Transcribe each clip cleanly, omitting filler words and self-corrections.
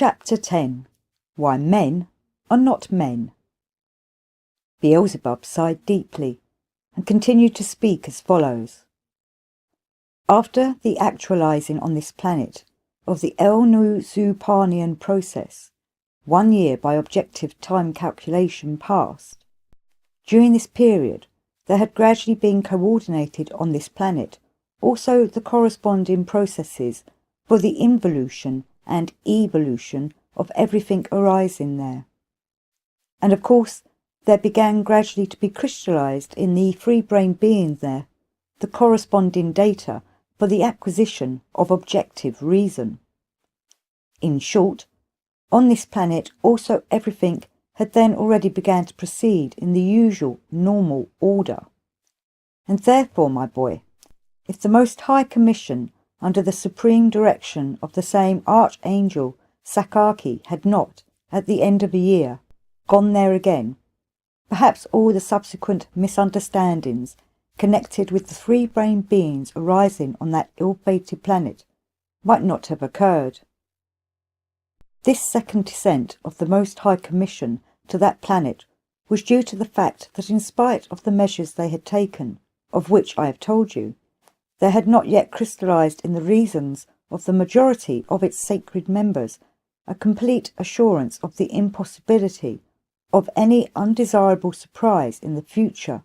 Chapter 10. Why Men Are Not Men. Beelzebub sighed deeply and continued to speak as follows. After the actualizing on this planet of the El-Nu-Zupanian process, 1 year by objective time calculation passed. During this period, there had gradually been coordinated on this planet also the corresponding processes for the involution and evolution of everything arising there. And of course, there began gradually to be crystallized in the free-brain beings there the corresponding data for the acquisition of objective reason. In short, on this planet also everything had then already began to proceed in the usual normal order. And therefore, my boy, if the Most High Commission, under the supreme direction of the same Archangel Sakaki, had not, at the end of a year, gone there again, perhaps all the subsequent misunderstandings connected with the free-brain beings arising on that ill-fated planet might not have occurred. This second descent of the Most High Commission to that planet was due to the fact that in spite of the measures they had taken, of which I have told you, there had not yet crystallized in the reasons of the majority of its sacred members a complete assurance of the impossibility of any undesirable surprise in the future,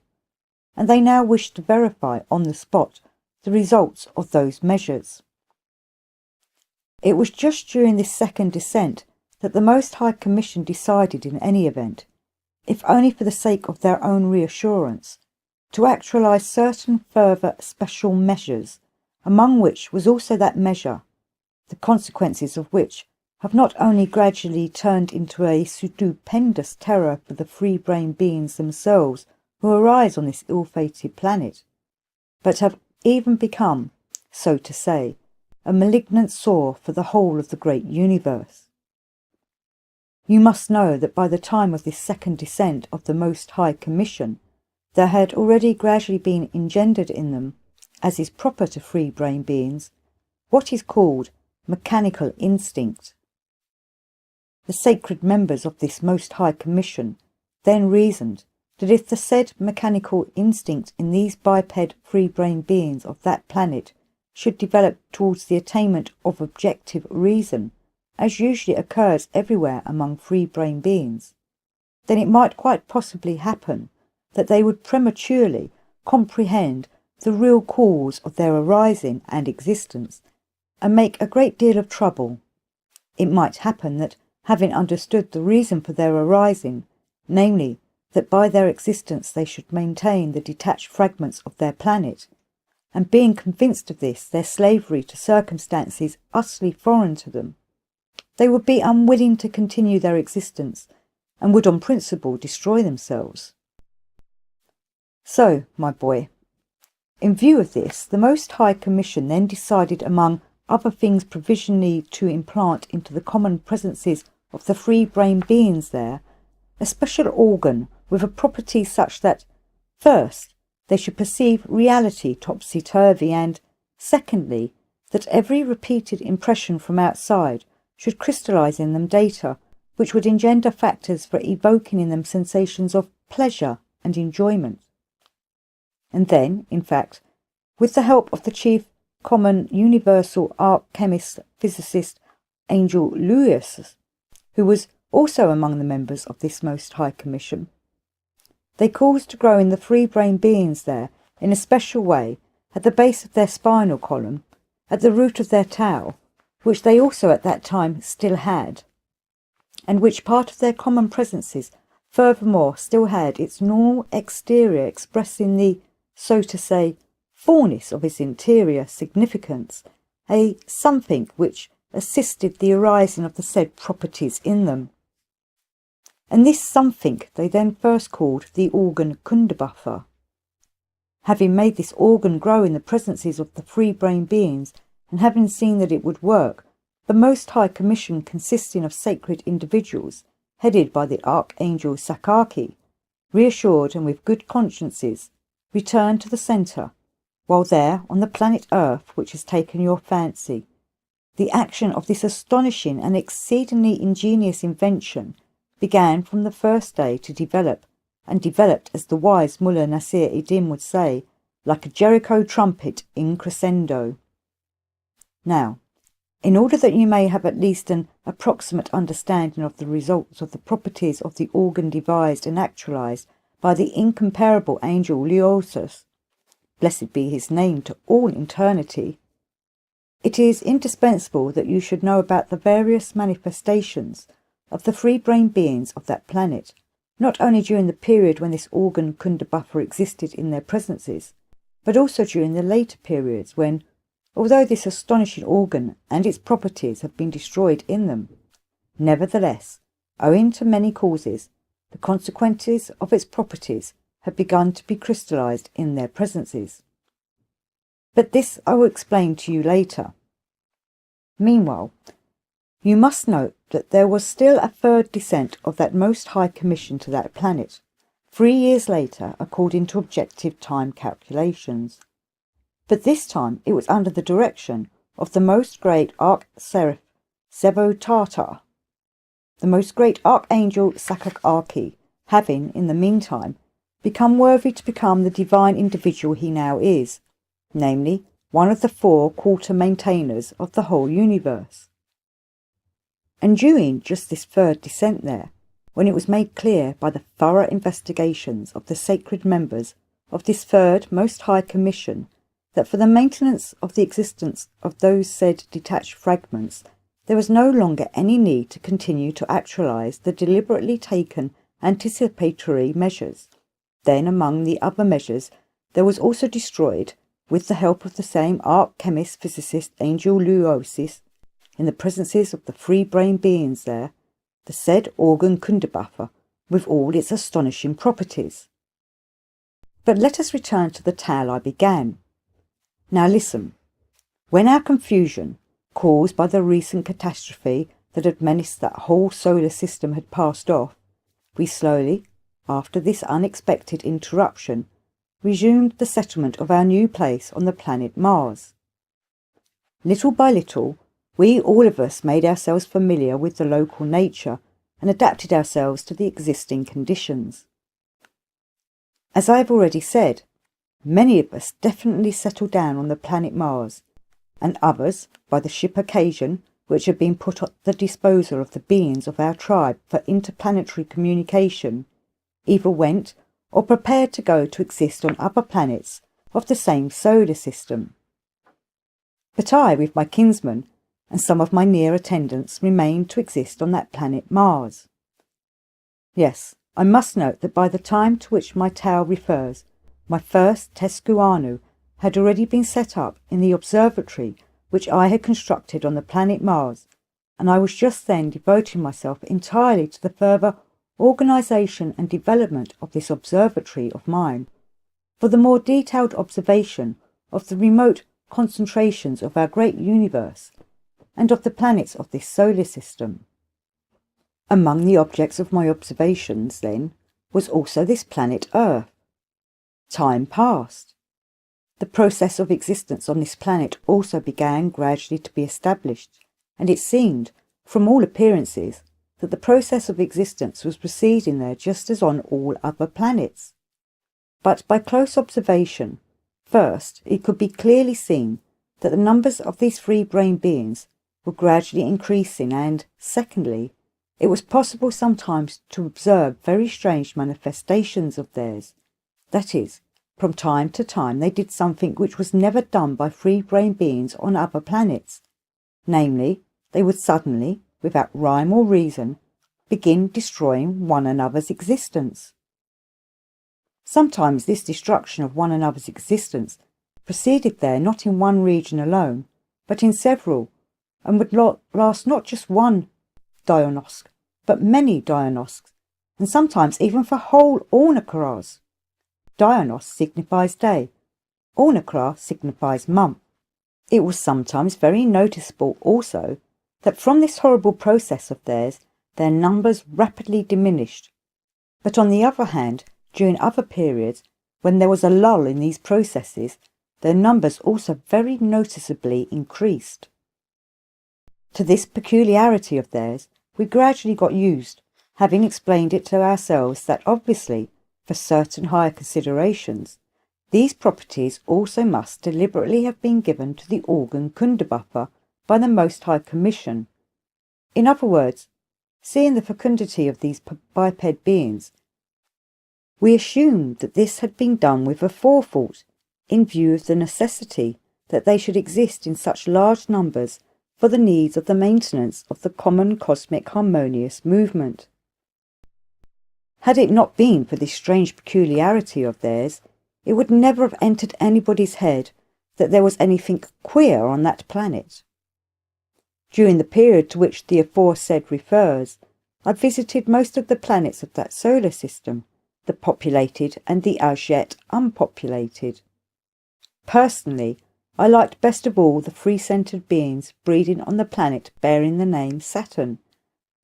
and they now wished to verify on the spot the results of those measures. It was just during this second descent that the Most High Commission decided in any event, if only for the sake of their own reassurance, to actualize certain further special measures, among which was also that measure, the consequences of which have not only gradually turned into a stupendous terror for the free-brain beings themselves who arise on this ill-fated planet, but have even become, so to say, a malignant sore for the whole of the great universe. You must know that by the time of this second descent of the Most High Commission, there had already gradually been engendered in them, as is proper to free-brain beings, what is called mechanical instinct. The sacred members of this Most High Commission then reasoned that if the said mechanical instinct in these biped free-brain beings of that planet should develop towards the attainment of objective reason, as usually occurs everywhere among free-brain beings, then it might quite possibly happen that they would prematurely comprehend the real cause of their arising and existence, and make a great deal of trouble. It might happen that, having understood the reason for their arising, namely, that by their existence they should maintain the detached fragments of their planet, and being convinced of this, their slavery to circumstances utterly foreign to them, they would be unwilling to continue their existence, and would on principle destroy themselves. So, my boy, in view of this, the Most High Commission then decided, among other things provisionally, to implant into the common presences of the free-brain beings there a special organ with a property such that, first, they should perceive reality topsy-turvy, and, secondly, that every repeated impression from outside should crystallize in them data which would engender factors for evoking in them sensations of pleasure and enjoyment. And then, in fact, with the help of the chief common universal alchemist physicist Angel Lewis, who was also among the members of this Most High Commission, they caused to grow in the free-brain beings there in a special way at the base of their spinal column, at the root of their tau, which they also at that time still had, and which part of their common presences furthermore still had its normal exterior expressing the, so to say, fullness of its interior significance, a something which assisted the arising of the said properties in them. And this something they then first called the organ Kundabuffer. Having made this organ grow in the presences of the free-brain beings, and having seen that it would work, the Most High Commission, consisting of sacred individuals, headed by the Archangel Sakaki, reassured and with good consciences, returned to the centre, while there, on the planet Earth, which has taken your fancy, The action of this astonishing and exceedingly ingenious invention began from the first day to develop, and developed, as the wise Mullah Nasir Eddin would say, like a Jericho trumpet in crescendo. Now, in order that you may have at least an approximate understanding of the results of the properties of the organ devised and actualized by the incomparable angel Luosus, blessed be his name to all eternity, it is indispensable that you should know about the various manifestations of the free-brain beings of that planet, not only during the period when this organ Kunda Buffer existed in their presences, but also during the later periods when, although this astonishing organ and its properties have been destroyed in them, nevertheless, owing to many causes, the consequences of its properties have begun to be crystallized in their presences. But this I will explain to you later. Meanwhile, you must note that there was still a third descent of that Most High Commission to that planet, 3 years later, according to objective time calculations. But this time it was under the direction of the most great Arch-Seraph Sebotata, the most great Archangel Sakak-Archi, having, in the meantime, become worthy to become the divine individual he now is, namely, one of the 4 quarter maintainers of the whole universe. And during just this third descent there, when it was made clear by the thorough investigations of the sacred members of this third Most High Commission that for the maintenance of the existence of those said detached fragments there was no longer any need to continue to actualize the deliberately taken anticipatory measures, then among the other measures there was also destroyed, with the help of the same arch-chemist physicist Angel Luosis, in the presences of the free-brain beings there, the said organ Kunda Buffer, with all its astonishing properties. But let us return to the tale I began. Now listen. When our confusion, caused by the recent catastrophe that had menaced that whole solar system, had passed off, we slowly, after this unexpected interruption, resumed the settlement of our new place on the planet Mars. Little by little, we all of us made ourselves familiar with the local nature and adapted ourselves to the existing conditions. As I have already said, many of us definitely settled down on the planet Mars, and others, by the ship Occasion, which had been put at the disposal of the beings of our tribe for interplanetary communication, either went or prepared to go to exist on other planets of the same solar system. But I, with my kinsman, and some of my near attendants, remained to exist on that planet Mars. Yes, I must note that by the time to which my tale refers, my first Tescuano had already been set up in the observatory which I had constructed on the planet Mars, and I was just then devoting myself entirely to the further organisation and development of this observatory of mine, for the more detailed observation of the remote concentrations of our great universe, and of the planets of this solar system. Among the objects of my observations, then, was also this planet Earth. Time passed. The process of existence on this planet also began gradually to be established, and it seemed, from all appearances, that the process of existence was proceeding there just as on all other planets. But by close observation, first, it could be clearly seen that the numbers of these free-brain beings were gradually increasing, and, secondly, it was possible sometimes to observe very strange manifestations of theirs. That is, from time to time they did something which was never done by free-brain beings on other planets, namely, they would suddenly, without rhyme or reason, begin destroying one another's existence. Sometimes this destruction of one another's existence proceeded there not in one region alone, but in several, and would last not just one Diagnostic, but many Diagnostics, and sometimes even for whole Ornacras. Diagnos signifies day, Ornacra signifies month. It was sometimes very noticeable also that from this horrible process of theirs their numbers rapidly diminished, but on the other hand, during other periods, when there was a lull in these processes, their numbers also very noticeably increased. To this peculiarity of theirs we gradually got used, having explained it to ourselves that obviously, for certain higher considerations, these properties also must deliberately have been given to the organ Kundabuppa by the Most High Commission. In other words, seeing the fecundity of these biped beings, we assumed that this had been done with a forethought, in view of the necessity that they should exist in such large numbers for the needs of the maintenance of the common cosmic harmonious movement. Had it not been for this strange peculiarity of theirs, it would never have entered anybody's head that there was anything queer on that planet. During the period to which the aforesaid refers, I visited most of the planets of that solar system, the populated and the as yet unpopulated. Personally, I liked best of all the free-centred beings breeding on the planet bearing the name Saturn,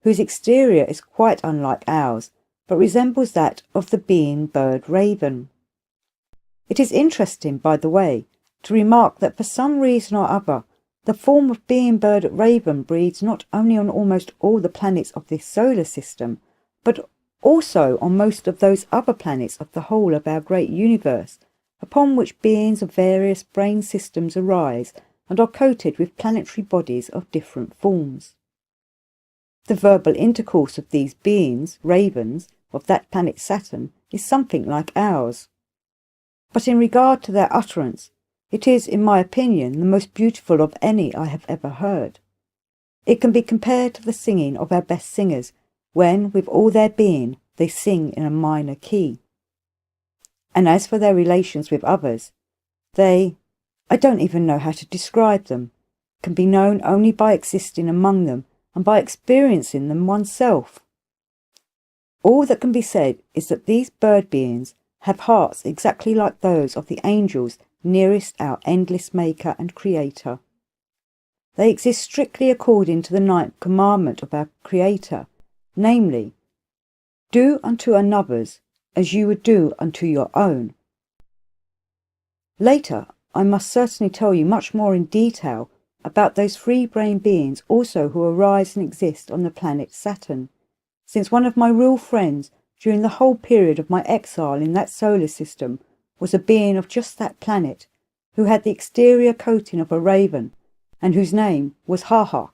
whose exterior is quite unlike ours, but resembles that of the being bird raven. It is interesting, by the way, to remark that for some reason or other, the form of being bird raven breeds not only on almost all the planets of this solar system, but also on most of those other planets of the whole of our great universe, upon which beings of various brain systems arise and are coated with planetary bodies of different forms. The verbal intercourse of these beings, ravens, of that planet Saturn, is something like ours. But in regard to their utterance, it is, in my opinion, the most beautiful of any I have ever heard. It can be compared to the singing of our best singers, when, with all their being, they sing in a minor key. And as for their relations with others, I don't even know how to describe them, can be known only by existing among them and by experiencing them oneself. All that can be said is that these bird beings have hearts exactly like those of the angels nearest our endless Maker and Creator. They exist strictly according to the 9th commandment of our Creator, namely, do unto another's as you would do unto your own. Later, I must certainly tell you much more in detail about those free-brain beings also who arise and exist on the planet Saturn, since one of my real friends during the whole period of my exile in that solar system was a being of just that planet, who had the exterior coating of a raven, and whose name was Hahak.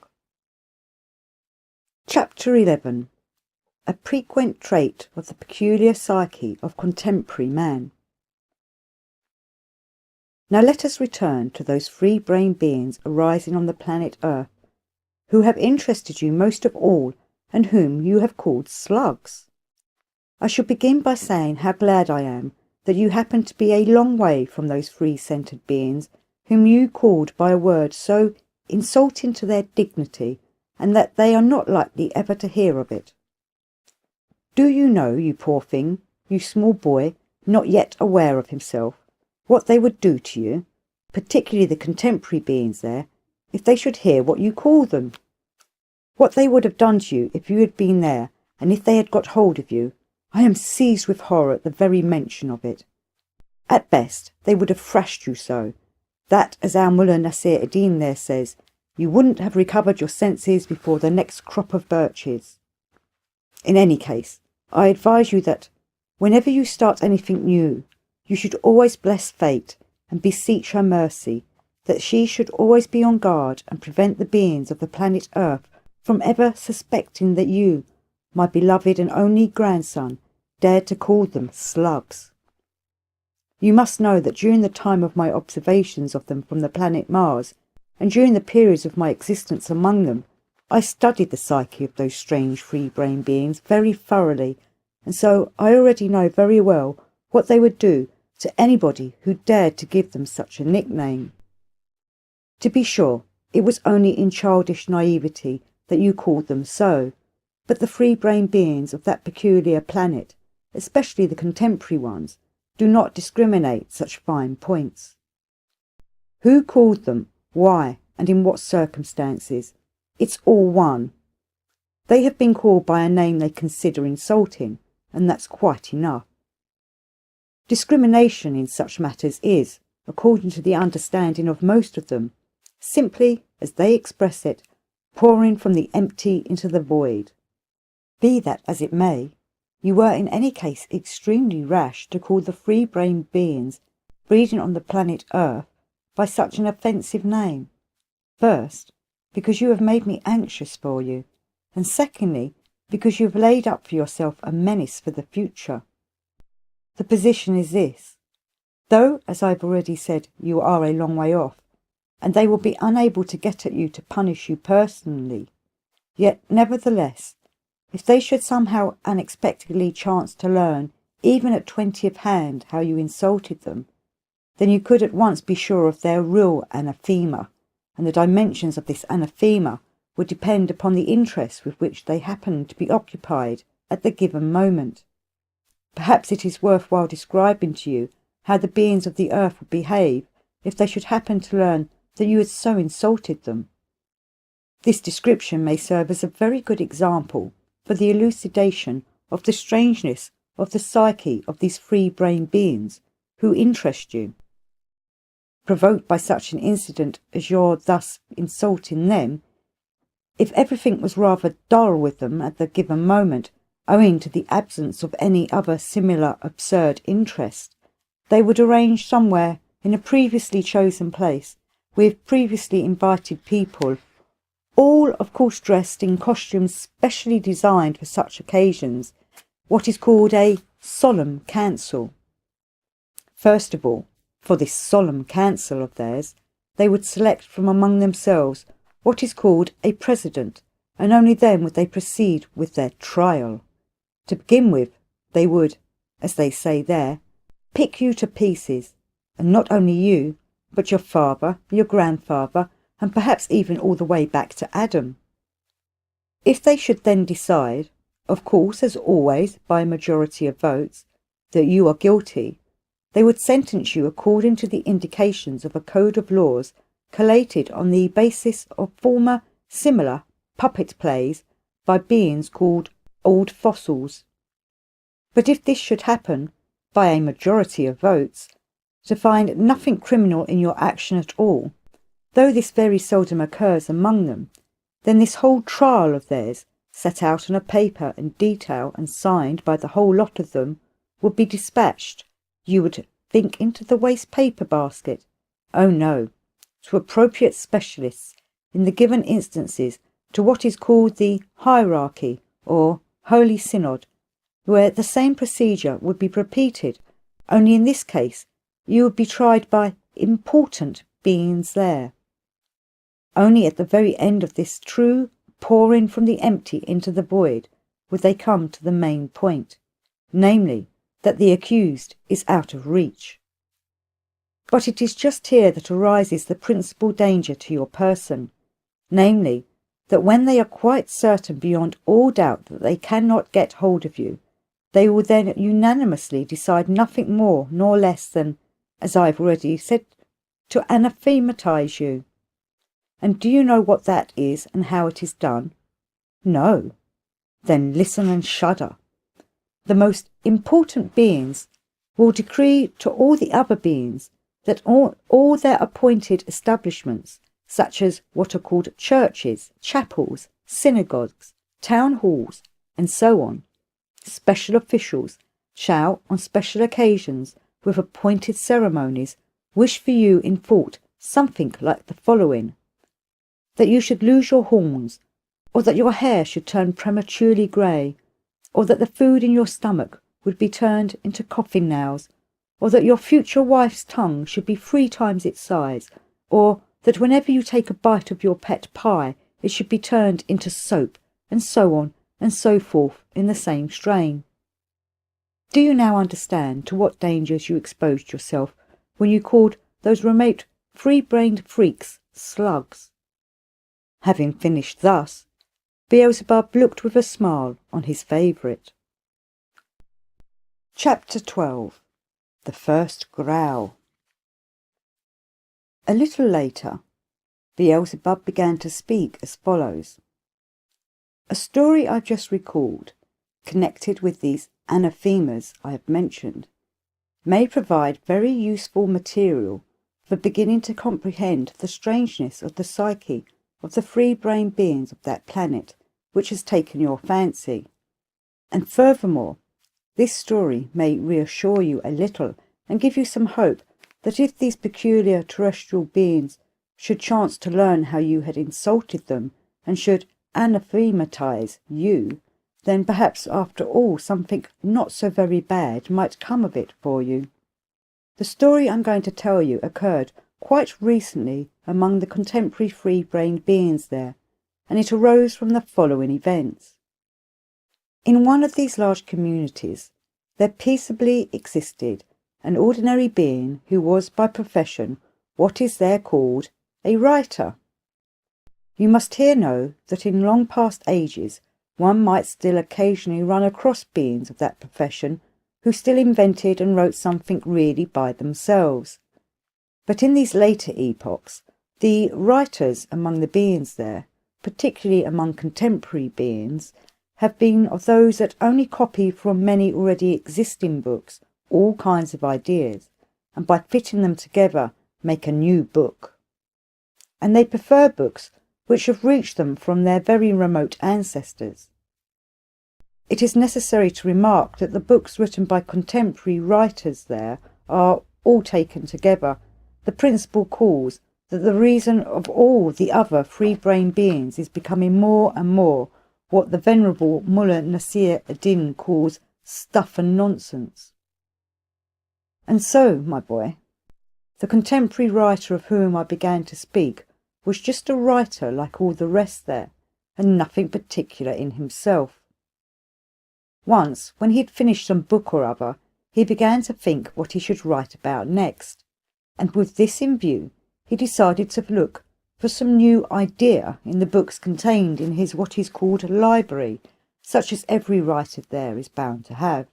Chapter 11. A frequent trait of the peculiar psyche of contemporary man. Now let us return to those free-brain beings arising on the planet Earth, who have interested you most of all, and whom you have called slugs. I shall begin by saying how glad I am that you happen to be a long way from those free-centred beings whom you called by a word so insulting to their dignity, and that they are not likely ever to hear of it. Do you know, you poor thing, you small boy, not yet aware of himself, what they would do to you, particularly the contemporary beings there, if they should hear what you call them? What they would have done to you if you had been there, and if they had got hold of you, I am seized with horror at the very mention of it. At best, they would have thrashed you so, that, as our Mullah Nasir Eddin there says, you wouldn't have recovered your senses before the next crop of birches. In any case, I advise you that, whenever you start anything new, you should always bless fate and beseech her mercy, that she should always be on guard and prevent the beings of the planet Earth from ever suspecting that you, my beloved and only grandson, dared to call them slugs. You must know that during the time of my observations of them from the planet Mars, and during the periods of my existence among them, I studied the psyche of those strange free-brain beings very thoroughly, and so I already know very well what they would do to anybody who dared to give them such a nickname. To be sure, it was only in childish naivety that you called them so, but the free-brain beings of that peculiar planet, especially the contemporary ones, do not discriminate such fine points. Who called them, why, and in what circumstances, it's all one. They have been called by a name they consider insulting, and that's quite enough. Discrimination in such matters is, according to the understanding of most of them, simply, as they express it, pouring from the empty into the void. Be that as it may, you were in any case extremely rash to call the free-brained beings breeding on the planet Earth by such an offensive name. First, because you have made me anxious for you, and secondly, because you have laid up for yourself a menace for the future. The position is this: though, as I've already said, you are a long way off, and they will be unable to get at you to punish you personally, yet nevertheless, if they should somehow unexpectedly chance to learn, even at 20th hand, how you insulted them, then you could at once be sure of their real anathema, and the dimensions of this anathema would depend upon the interest with which they happen to be occupied at the given moment. Perhaps it is worthwhile describing to you how the beings of the earth would behave if they should happen to learn that you had so insulted them. This description may serve as a very good example for the elucidation of the strangeness of the psyche of these free-brained beings who interest you. Provoked by such an incident as your thus insulting them, if everything was rather dull with them at the given moment, owing to the absence of any other similar absurd interest, they would arrange somewhere in a previously chosen place with previously invited people, all of course dressed in costumes specially designed for such occasions, what is called a solemn council. First of all, for this solemn council of theirs, they would select from among themselves what is called a president, and only then would they proceed with their trial. To begin with, they would, as they say there, pick you to pieces, and not only you, but your father, your grandfather, and perhaps even all the way back to Adam. If they should then decide, of course as always by a majority of votes, that you are guilty, they would sentence you according to the indications of a code of laws collated on the basis of former similar puppet plays by beings called old fossils. But if this should happen, by a majority of votes, to find nothing criminal in your action at all, though this very seldom occurs among them, then this whole trial of theirs, set out on a paper in detail and signed by the whole lot of them, would be dispatched, you would think, into the waste paper basket. Oh no, to appropriate specialists, in the given instances, to what is called the hierarchy or holy synod, where the same procedure would be repeated, only in this case you would be tried by important beings there. Only at the very end of this true pouring from the empty into the void would they come to the main point, namely, that the accused is out of reach. But it is just here that arises the principal danger to your person, namely, that when they are quite certain beyond all doubt that they cannot get hold of you, they will then unanimously decide nothing more nor less than, as I have already said, to anathematize you. And do you know what that is and how it is done? No. Then listen and shudder. The most important beings will decree to all the other beings that all their appointed establishments, such as what are called churches, chapels, synagogues, town halls, and so on, special officials shall, on special occasions, with appointed ceremonies, wish for you in thought something like the following: that you should lose your horns, or that your hair should turn prematurely grey, or that the food in your stomach would be turned into coffin nails, or that your future wife's tongue should be 3 times its size, or that whenever you take a bite of your pet pie it should be turned into soap, and so on and so forth in the same strain. Do you now understand to what dangers you exposed yourself when you called those remote free-brained freaks slugs? Having finished thus, Beelzebub looked with a smile on his favourite. Chapter 12. The First Growl. A little later, Beelzebub began to speak as follows. A story I've just recalled, connected with these anathemas I have mentioned, may provide very useful material for beginning to comprehend the strangeness of the psyche of the free-brain beings of that planet which has taken your fancy. And furthermore, this story may reassure you a little and give you some hope that if these peculiar terrestrial beings should chance to learn how you had insulted them and should anathematize you, then perhaps after all something not so very bad might come of it for you. The story I'm going to tell you occurred quite recently among the contemporary free-brained beings there, and it arose from the following events. In one of these large communities, there peaceably existed an ordinary being who was by profession what is there called a writer. You must here know that in long past ages one might still occasionally run across beings of that profession who still invented and wrote something really by themselves. But in these later epochs, the writers among the beings there, particularly among contemporary beings, have been of those that only copy from many already existing books all kinds of ideas, and by fitting them together make a new book. And they prefer books which have reached them from their very remote ancestors. It is necessary to remark that the books written by contemporary writers there are, all taken together, the principal cause that the reason of all the other free-brain beings is becoming more and more what the venerable Mullah Nasir ad-Din calls stuff and nonsense. And so, my boy, the contemporary writer of whom I began to speak was just a writer like all the rest there, and nothing particular in himself. Once, when he had finished some book or other, he began to think what he should write about next, and with this in view, he decided to look for some new idea in the books contained in his what is called a library, such as every writer there is bound to have.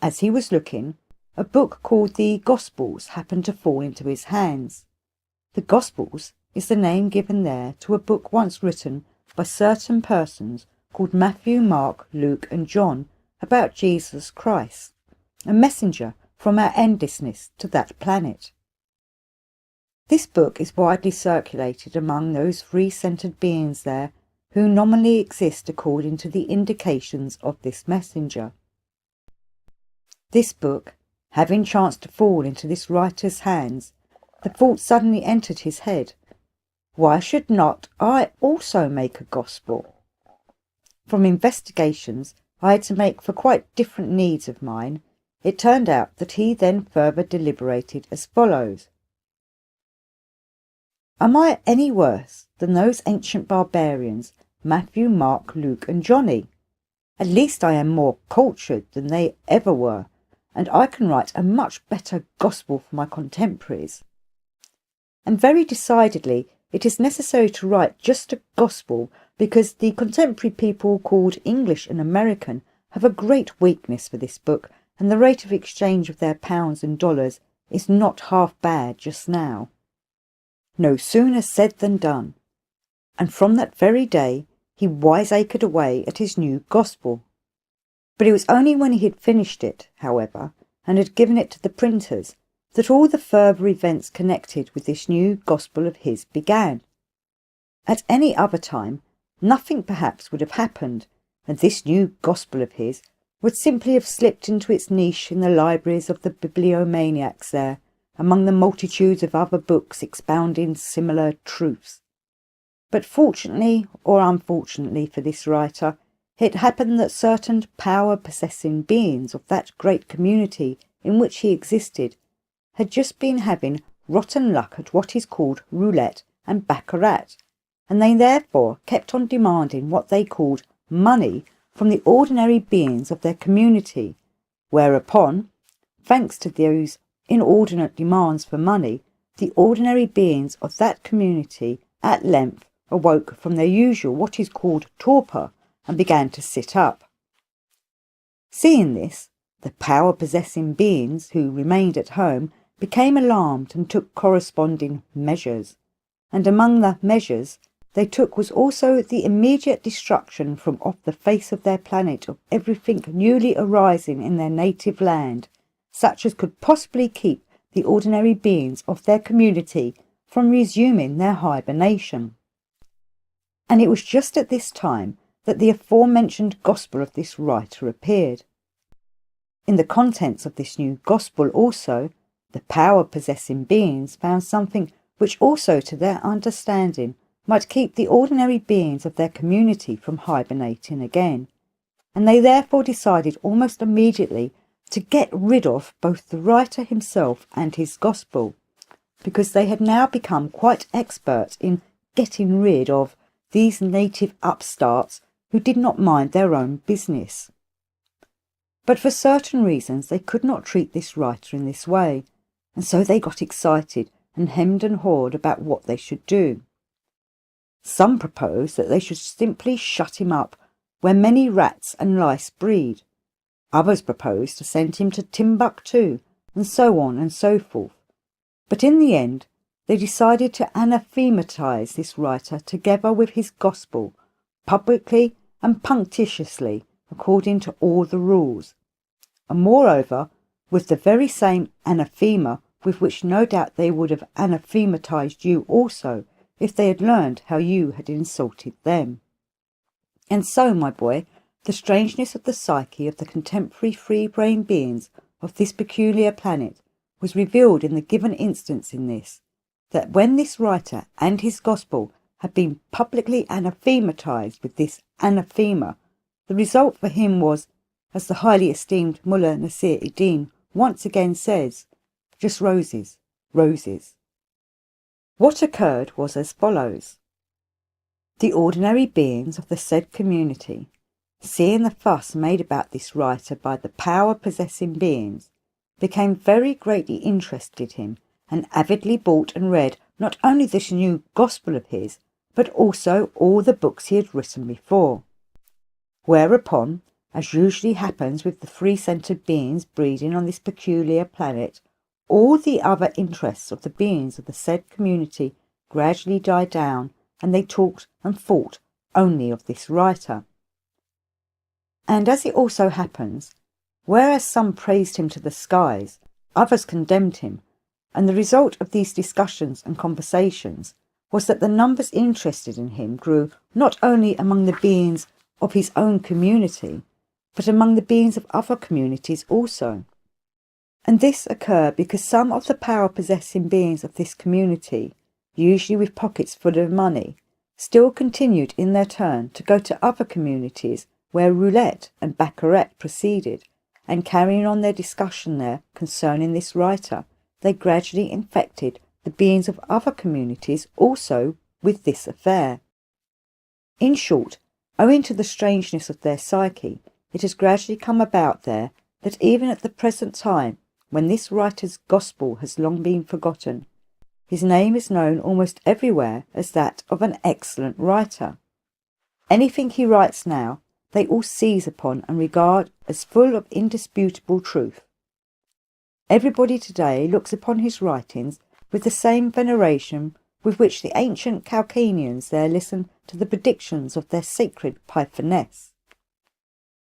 As he was looking, a book called the Gospels happened to fall into his hands. The Gospels is the name given there to a book once written by certain persons called Matthew, Mark, Luke and John about Jesus Christ, a messenger from our endlessness to that planet. This book is widely circulated among those free-centered beings there who nominally exist according to the indications of this messenger. This book, having chanced to fall into this writer's hands, the thought suddenly entered his head, why should not I also make a gospel? From investigations I had to make for quite different needs of mine, it turned out that he then further deliberated as follows. Am I any worse than those ancient barbarians, Matthew, Mark, Luke and Johnny? At least I am more cultured than they ever were, and I can write a much better gospel for my contemporaries. And very decidedly it is necessary to write just a gospel because the contemporary people called English and American have a great weakness for this book, and the rate of exchange of their pounds and dollars is not half bad just now. No sooner said than done, and from that very day he wiseacred away at his new gospel. But it was only when he had finished it, however, and had given it to the printers, that all the further events connected with this new gospel of his began. At any other time, nothing perhaps would have happened, and this new gospel of his would simply have slipped into its niche in the libraries of the bibliomaniacs there, among the multitudes of other books expounding similar truths. But fortunately or unfortunately for this writer, it happened that certain power-possessing beings of that great community in which he existed had just been having rotten luck at what is called roulette and baccarat, and they therefore kept on demanding what they called money from the ordinary beings of their community, whereupon, thanks to those inordinate demands for money, the ordinary beings of that community at length awoke from their usual what is called torpor and began to sit up. Seeing this, the power-possessing beings who remained at home became alarmed and took corresponding measures, and among the measures they took was also the immediate destruction from off the face of their planet of everything newly arising in their native land, such as could possibly keep the ordinary beings of their community from resuming their hibernation. And it was just at this time that the aforementioned gospel of this writer appeared. In the contents of this new gospel also, the power-possessing beings found something which also to their understanding might keep the ordinary beings of their community from hibernating again, and they therefore decided almost immediately to get rid of both the writer himself and his gospel, because they had now become quite expert in getting rid of these native upstarts who did not mind their own business. But for certain reasons they could not treat this writer in this way, and so they got excited and hemmed and hawed about what they should do. Some proposed that they should simply shut him up where many rats and lice breed. Others proposed to send him to Timbuktu, and so on and so forth. But in the end, they decided to anathematize this writer together with his gospel, publicly and punctiliously, according to all the rules, and moreover, with the very same anathema with which no doubt they would have anathematized you also, if they had learned how you had insulted them. And so, my boy, the strangeness of the psyche of the contemporary free-brain beings of this peculiar planet was revealed in the given instance in this, that when this writer and his gospel had been publicly anathematized with this anathema, the result for him was, as the highly esteemed Mullah Nasir Eddin once again says, just roses, roses. What occurred was as follows. The ordinary beings of the said community, seeing the fuss made about this writer by the power-possessing beings, became very greatly interested in him, and avidly bought and read not only this new gospel of his, but also all the books he had written before. Whereupon, as usually happens with the free-centred beings breeding on this peculiar planet, all the other interests of the beings of the said community gradually died down, and they talked and thought only of this writer. And as it also happens, whereas some praised him to the skies, others condemned him, and the result of these discussions and conversations was that the numbers interested in him grew not only among the beings of his own community, but among the beings of other communities also. And this occurred because some of the power-possessing beings of this community, usually with pockets full of money, still continued in their turn to go to other communities where roulette and baccarat proceeded, and carrying on their discussion there concerning this writer, they gradually infected the beings of other communities also with this affair. In short, owing to the strangeness of their psyche, it has gradually come about there that even at the present time, when this writer's gospel has long been forgotten, his name is known almost everywhere as that of an excellent writer. Anything he writes now, they all seize upon and regard as full of indisputable truth. Everybody today looks upon his writings with the same veneration with which the ancient Chalcanians there listened to the predictions of their sacred Pythoness.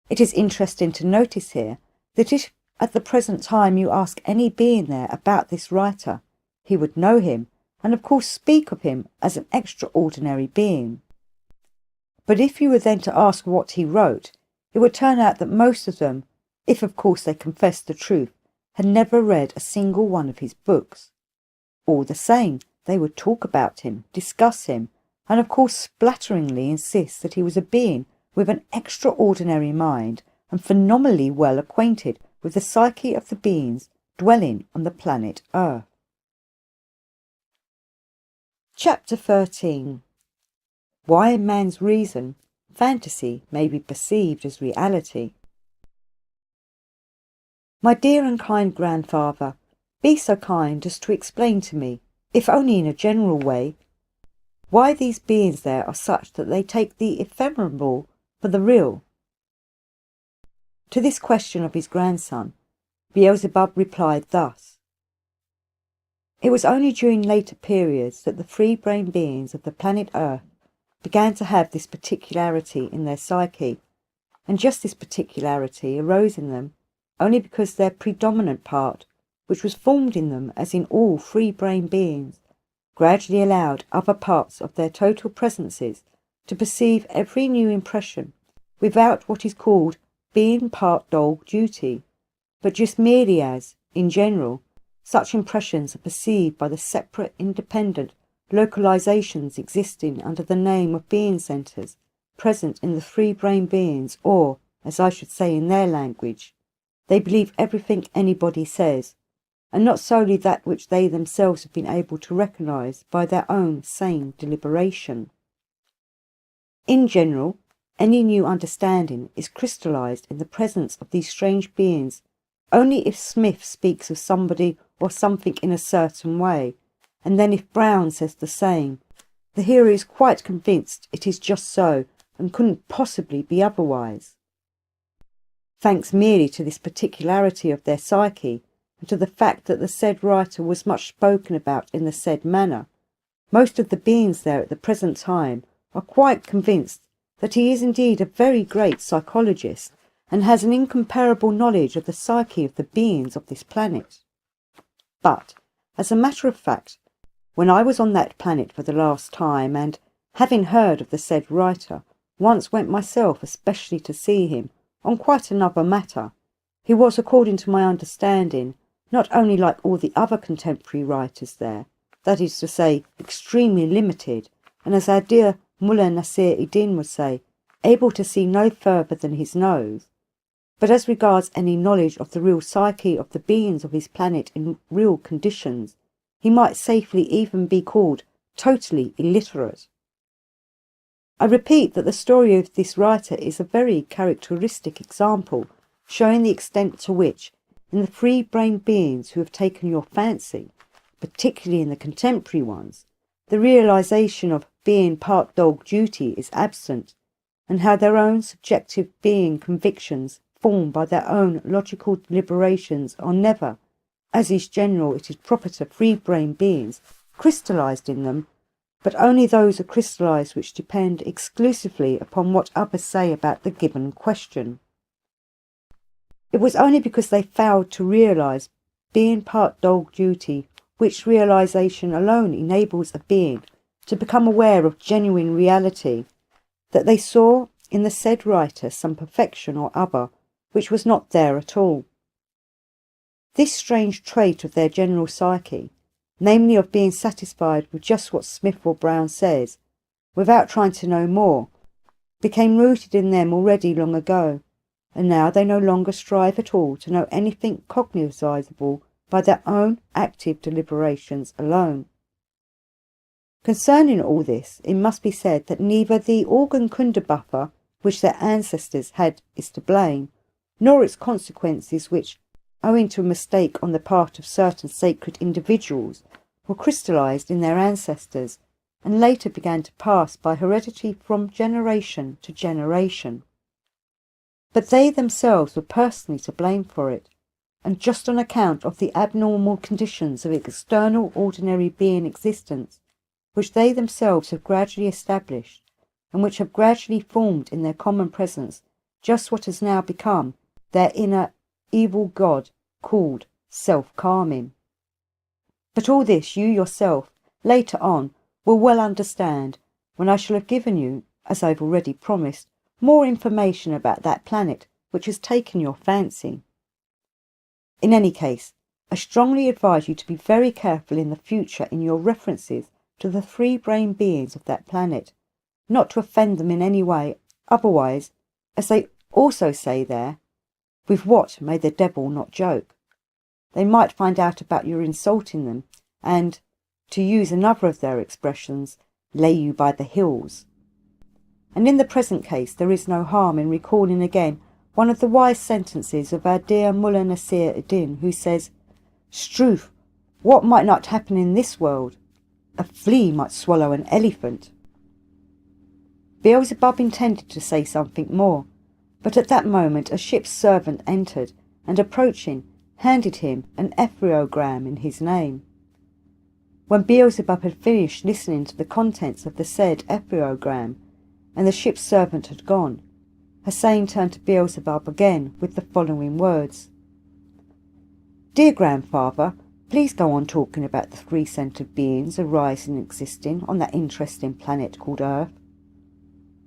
It is interesting to notice here that if at the present time you ask any being there about this writer, he would know him, and of course speak of him as an extraordinary being. But if you were then to ask what he wrote, it would turn out that most of them, if of course they confessed the truth, had never read a single one of his books. All the same, they would talk about him, discuss him, and of course splatteringly insist that he was a being with an extraordinary mind and phenomenally well acquainted with the psyche of the beings dwelling on the planet Earth. Chapter 13. Why in man's reason, fantasy may be perceived as reality. My dear and kind grandfather, be so kind as to explain to me, if only in a general way, why these beings there are such that they take the ephemeral for the real. To this question of his grandson, Beelzebub replied thus. It was only during later periods that the free-brain beings of the planet Earth began to have this particularity in their psyche, and just this particularity arose in them only because their predominant part, which was formed in them as in all free-brain beings, gradually allowed other parts of their total presences to perceive every new impression without what is called being part dog duty, but just merely as, in general, such impressions are perceived by the separate independent localizations existing under the name of being centers present in the three brain beings, or, as I should say in their language, they believe everything anybody says, and not solely that which they themselves have been able to recognize by their own sane deliberation. In general, any new understanding is crystallized in the presence of these strange beings only if Smith speaks of somebody or something in a certain way, and then if Brown says the same, the hearer is quite convinced it is just so and couldn't possibly be otherwise. Thanks merely to this particularity of their psyche, and to the fact that the said writer was much spoken about in the said manner, most of the beings there at the present time are quite convinced that he is indeed a very great psychologist and has an incomparable knowledge of the psyche of the beings of this planet. But, as a matter of fact, when I was on that planet for the last time, and, having heard of the said writer, once went myself especially to see him on quite another matter, he was, according to my understanding, not only like all the other contemporary writers there, that is to say, extremely limited, and as our dear Mullah Nasir Eddin would say, able to see no further than his nose, but as regards any knowledge of the real psyche of the beings of his planet in real conditions, he might safely even be called totally illiterate. I repeat that the story of this writer is a very characteristic example, showing the extent to which, in the free-brained beings who have taken your fancy, particularly in the contemporary ones, the realization of being part dog duty is absent, and how their own subjective being convictions formed by their own logical deliberations are never, as is general it is proper to free-brained beings, crystallized in them, but only those are crystallized which depend exclusively upon what others say about the given question. It was only because they failed to realize being part dog duty, which realization alone enables a being to become aware of genuine reality, that they saw in the said writer some perfection or other which was not there at all. This strange trait of their general psyche, namely of being satisfied with just what Smith or Brown says, without trying to know more, became rooted in them already long ago, and now they no longer strive at all to know anything cognizable by their own active deliberations alone. Concerning all this, it must be said that neither the organ Kundabuffer which their ancestors had is to blame, nor its consequences which, owing to a mistake on the part of certain sacred individuals, were crystallized in their ancestors, and later began to pass by heredity from generation to generation. But they themselves were personally to blame for it, and just on account of the abnormal conditions of external ordinary being existence, which they themselves have gradually established, and which have gradually formed in their common presence just what has now become their inner evil god called self-calming. But all this you yourself, later on, will well understand when I shall have given you, as I have already promised, more information about that planet which has taken your fancy. In any case, I strongly advise you to be very careful in the future in your references to the three brain beings of that planet, not to offend them in any way, otherwise, as they also say there, with what may the devil not joke? They might find out about your insulting them, and, to use another of their expressions, lay you by the heels. And in the present case there is no harm in recalling again one of the wise sentences of our dear Mullah Nasir Eddin, who says, "Struth, what might not happen in this world? A flea might swallow an elephant." Beelzebub intended to say something more, but at that moment a ship's servant entered, and approaching, handed him an ephraogram in his name. When Beelzebub had finished listening to the contents of the said ephraogram, and the ship's servant had gone, Hussein turned to Beelzebub again with the following words: "Dear grandfather, please go on talking about the three-centred beings arising and existing on that interesting planet called Earth."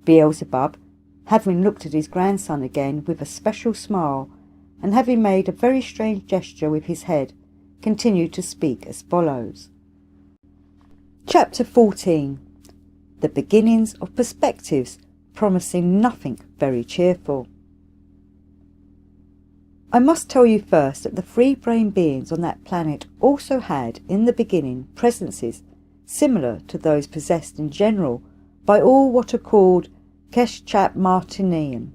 Beelzebub, having looked at his grandson again with a special smile, and having made a very strange gesture with his head, continued to speak as follows. Chapter 14. The beginnings of perspectives promising nothing very cheerful. I must tell you first that the free-brain beings on that planet also had, in the beginning, presences similar to those possessed in general by all what are called Martinian,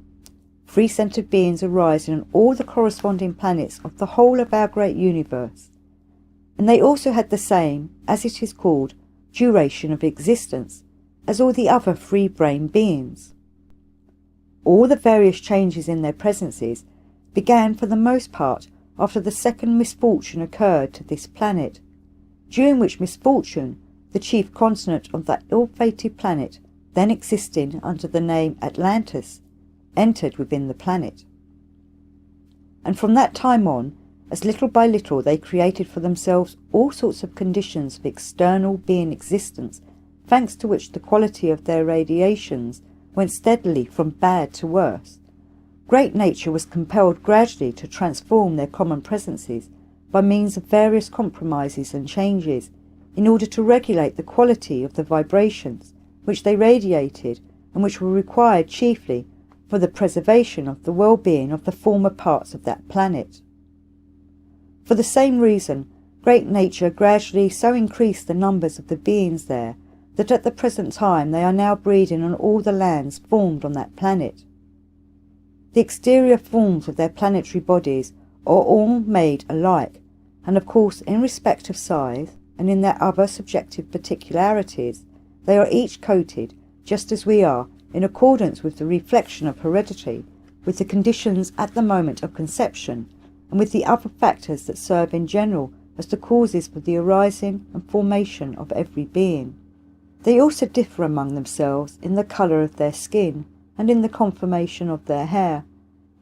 free-centred beings arising on all the corresponding planets of the whole of our great universe, and they also had the same, as it is called, duration of existence as all the other free-brain beings. All the various changes in their presences began for the most part after the second misfortune occurred to this planet, during which misfortune the chief continent of that ill-fated planet, then existing under the name Atlantis, entered within the planet. And from that time on, as little by little they created for themselves all sorts of conditions of external being existence, thanks to which the quality of their radiations went steadily from bad to worse. Great nature was compelled gradually to transform their common presences by means of various compromises and changes, in order to regulate the quality of the vibrations which they radiated, and which were required chiefly for the preservation of the well-being of the former parts of that planet. For the same reason, great nature gradually so increased the numbers of the beings there, that at the present time they are now breeding on all the lands formed on that planet. The exterior forms of their planetary bodies are all made alike, and of course in respect of size, and in their other subjective particularities, they are each coated, just as we are, in accordance with the reflection of heredity, with the conditions at the moment of conception, and with the other factors that serve in general as the causes for the arising and formation of every being. They also differ among themselves in the colour of their skin, and in the conformation of their hair,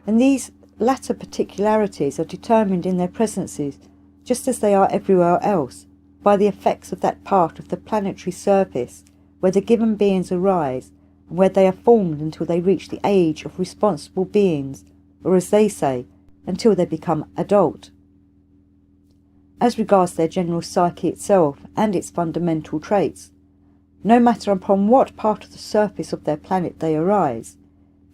and these latter particularities are determined in their presences, just as they are everywhere else, by the effects of that part of the planetary surface where the given beings arise, and where they are formed until they reach the age of responsible beings, or as they say, until they become adult. As regards their general psyche itself and its fundamental traits, no matter upon what part of the surface of their planet they arise,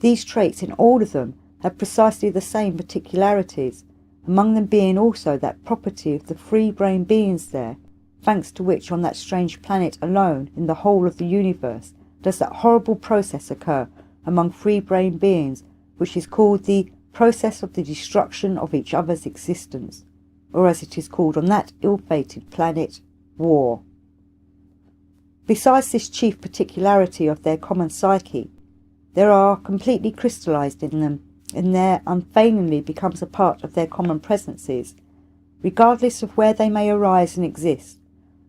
these traits in all of them have precisely the same particularities, among them being also that property of the free-brain beings there, thanks to which on that strange planet alone in the whole of the universe does that horrible process occur among free-brain beings, which is called the process of the destruction of each other's existence, or as it is called on that ill-fated planet, war. Besides this chief particularity of their common psyche, there are completely crystallized in them, and there unfailingly becomes a part of their common presences, regardless of where they may arise and exist,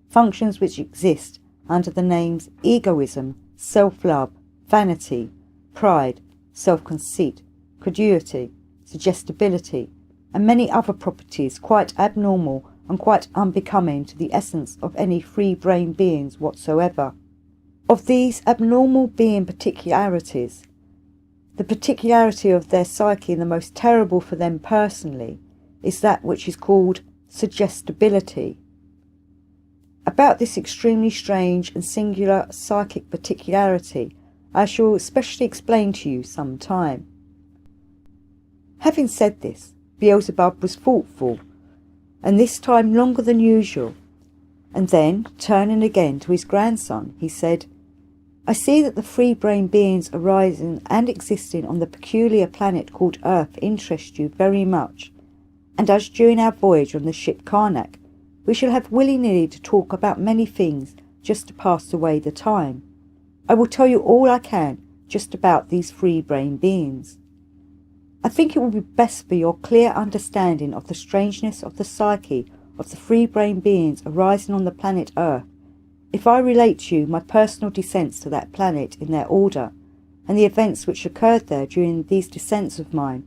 functions which exist under the names egoism, self-love, vanity, pride, self-conceit, credulity, suggestibility, and many other properties quite abnormal and quite unbecoming to the essence of any free-brain beings whatsoever. Of these abnormal being particularities, the particularity of their psyche, the most terrible for them personally, is that which is called suggestibility. About this extremely strange and singular psychic particularity I shall specially explain to you some time. Having said this, Beelzebub was thoughtful, and this time longer than usual, and then, turning again to his grandson, he said, "I see that the free-brain beings arising and existing on the peculiar planet called Earth interest you very much, and as during our voyage on the ship Karnak, we shall have willy-nilly to talk about many things just to pass away the time. I will tell you all I can just about these free-brain beings. I think it will be best for your clear understanding of the strangeness of the psyche of the free-brain beings arising on the planet Earth, if I relate to you my personal descents to that planet in their order, and the events which occurred there during these descents of mine,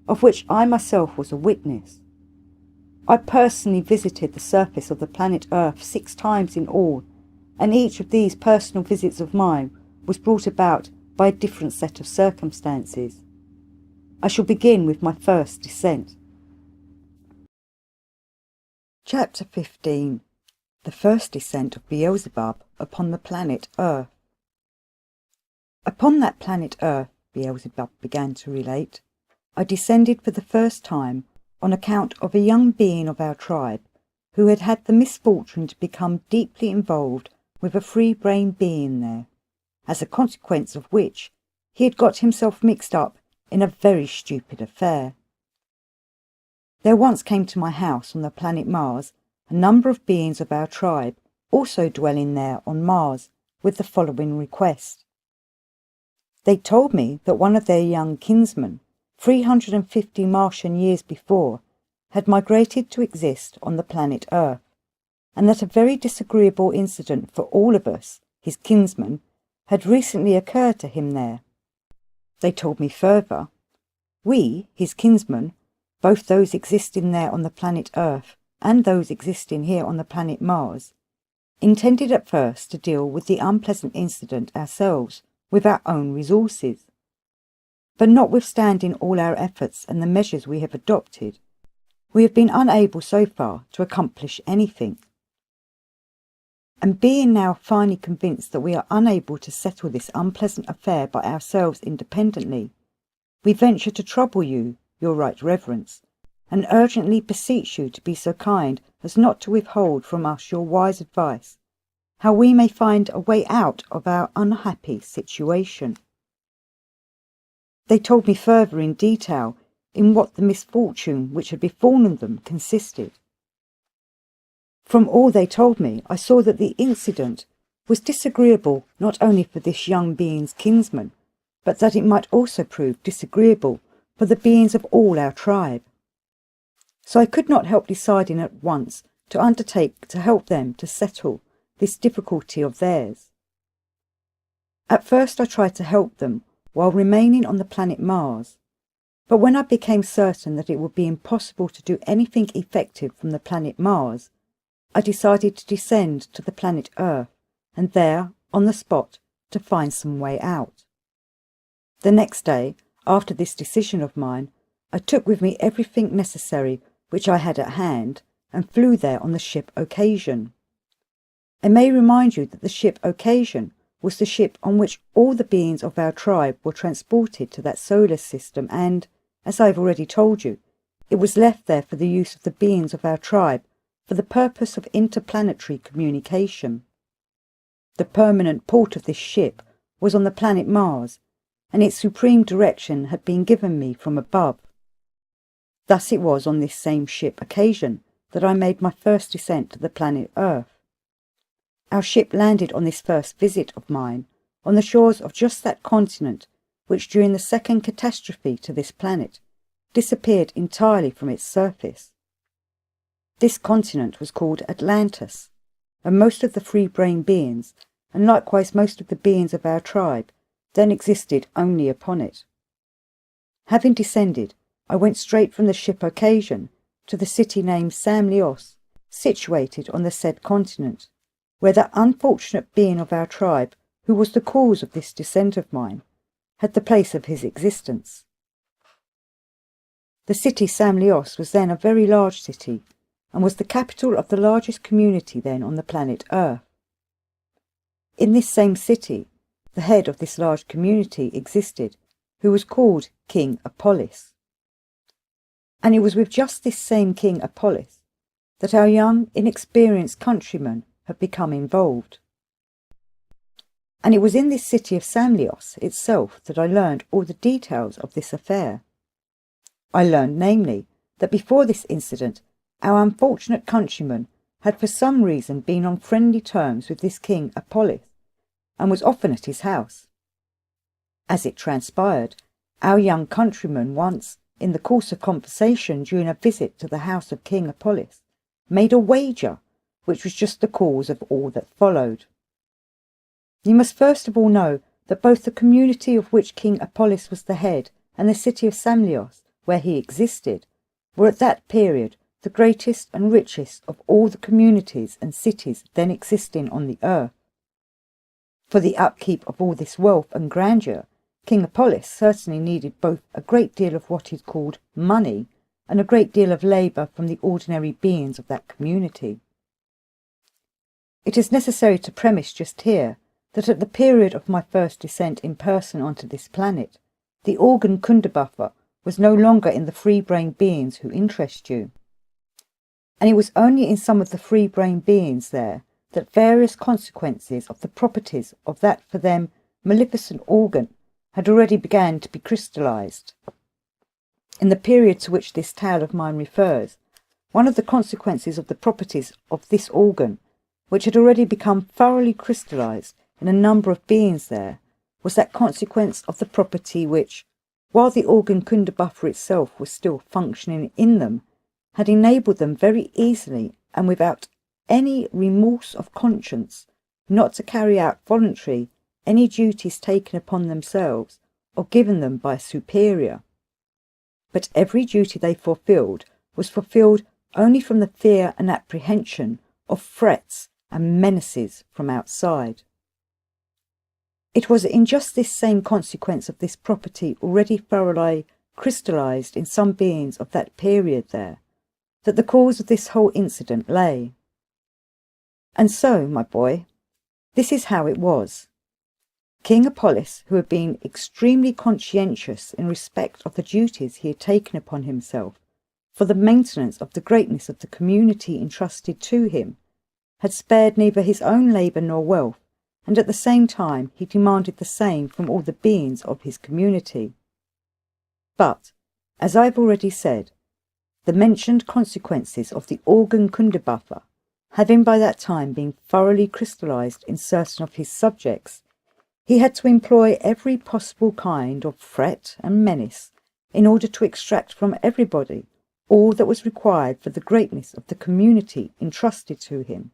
of which I myself was a witness. I personally visited the surface of the planet Earth 6 times in all, and each of these personal visits of mine was brought about by a different set of circumstances. I shall begin with my first descent. Chapter 15. The first descent of Beelzebub upon the planet Earth. Upon that planet Earth, Beelzebub began to relate, I descended for the first time on account of a young being of our tribe who had had the misfortune to become deeply involved with a free-brain being there, as a consequence of which he had got himself mixed up in a very stupid affair. There once came to my house on the planet Mars a number of beings of our tribe, also dwelling there on Mars, with the following request. They told me that one of their young kinsmen, 350 Martian years before, had migrated to exist on the planet Earth, and that a very disagreeable incident for all of us, his kinsmen, had recently occurred to him there. They told me further, we, his kinsmen, both those existing there on the planet Earth and those existing here on the planet Mars, intended at first to deal with the unpleasant incident ourselves with our own resources. But notwithstanding all our efforts and the measures we have adopted, we have been unable so far to accomplish anything. And being now finally convinced that we are unable to settle this unpleasant affair by ourselves independently, we venture to trouble you, your right reverence, and urgently beseech you to be so kind as not to withhold from us your wise advice, how we may find a way out of our unhappy situation. They told me further in detail in what the misfortune which had befallen them consisted. From all they told me, I saw that the incident was disagreeable not only for this young being's kinsman, but that it might also prove disagreeable for the beings of all our tribe. So I could not help deciding at once to undertake to help them to settle this difficulty of theirs. At first I tried to help them while remaining on the planet Mars, but when I became certain that it would be impossible to do anything effective from the planet Mars, I decided to descend to the planet Earth, and there, on the spot, to find some way out. The next day, after this decision of mine, I took with me everything necessary which I had at hand, and flew there on the ship Occasion. I may remind you that the ship Occasion was the ship on which all the beings of our tribe were transported to that solar system, and, as I have already told you, it was left there for the use of the beings of our tribe for the purpose of interplanetary communication. The permanent port of this ship was on the planet Mars, and its supreme direction had been given me from above. Thus it was on this same ship Occasion that I made my first descent to the planet Earth. Our ship landed on this first visit of mine on the shores of just that continent which during the second catastrophe to this planet disappeared entirely from its surface. This continent was called Atlantis, and most of the free-brain beings, and likewise most of the beings of our tribe, then existed only upon it. Having descended, I went straight from the ship Occasion to the city named Samlios, situated on the said continent, where that unfortunate being of our tribe, who was the cause of this descent of mine, had the place of his existence. The city Samlios was then a very large city, and was the capital of the largest community then on the planet Earth. In this same city, the head of this large community existed, who was called King Apollos. And it was with just this same King Apollos that our young, inexperienced countrymen had become involved. And it was in this city of Samlios itself that I learned all the details of this affair. I learned, namely, that before this incident, our unfortunate countryman had for some reason been on friendly terms with this King Apollos, and was often at his house. As it transpired, our young countryman once, in the course of conversation during a visit to the house of King Apollos, made a wager, which was just the cause of all that followed. You must first of all know that both the community of which King Apollos was the head and the city of Samlios, where he existed, were at that period the greatest and richest of all the communities and cities then existing on the earth. For the upkeep of all this wealth and grandeur, King Apollos certainly needed both a great deal of what is called money and a great deal of labour from the ordinary beings of that community. It is necessary to premise just here that at the period of my first descent in person onto this planet, the organ Kundabuffer was no longer in the free-brain beings who interest you. And it was only in some of the free-brain beings there that various consequences of the properties of that for them maleficent organ had already begun to be crystallized. In the period to which this tale of mine refers, one of the consequences of the properties of this organ, which had already become thoroughly crystallized in a number of beings there, was that consequence of the property which, while the organ Kundabuffer itself was still functioning in them, had enabled them very easily and without any remorse of conscience not to carry out voluntarily any duties taken upon themselves or given them by a superior. But every duty they fulfilled was fulfilled only from the fear and apprehension of threats and menaces from outside. It was in just this same consequence of this property already thoroughly crystallized in some beings of that period there, that the cause of this whole incident lay. And so, my boy, this is how it was. King Apollos, who had been extremely conscientious in respect of the duties he had taken upon himself for the maintenance of the greatness of the community entrusted to him, had spared neither his own labour nor wealth, and at the same time he demanded the same from all the beings of his community. But, as I have already said, the mentioned consequences of the organ Kundabuffer, having by that time been thoroughly crystallized in certain of his subjects, he had to employ every possible kind of threat and menace in order to extract from everybody all that was required for the greatness of the community entrusted to him.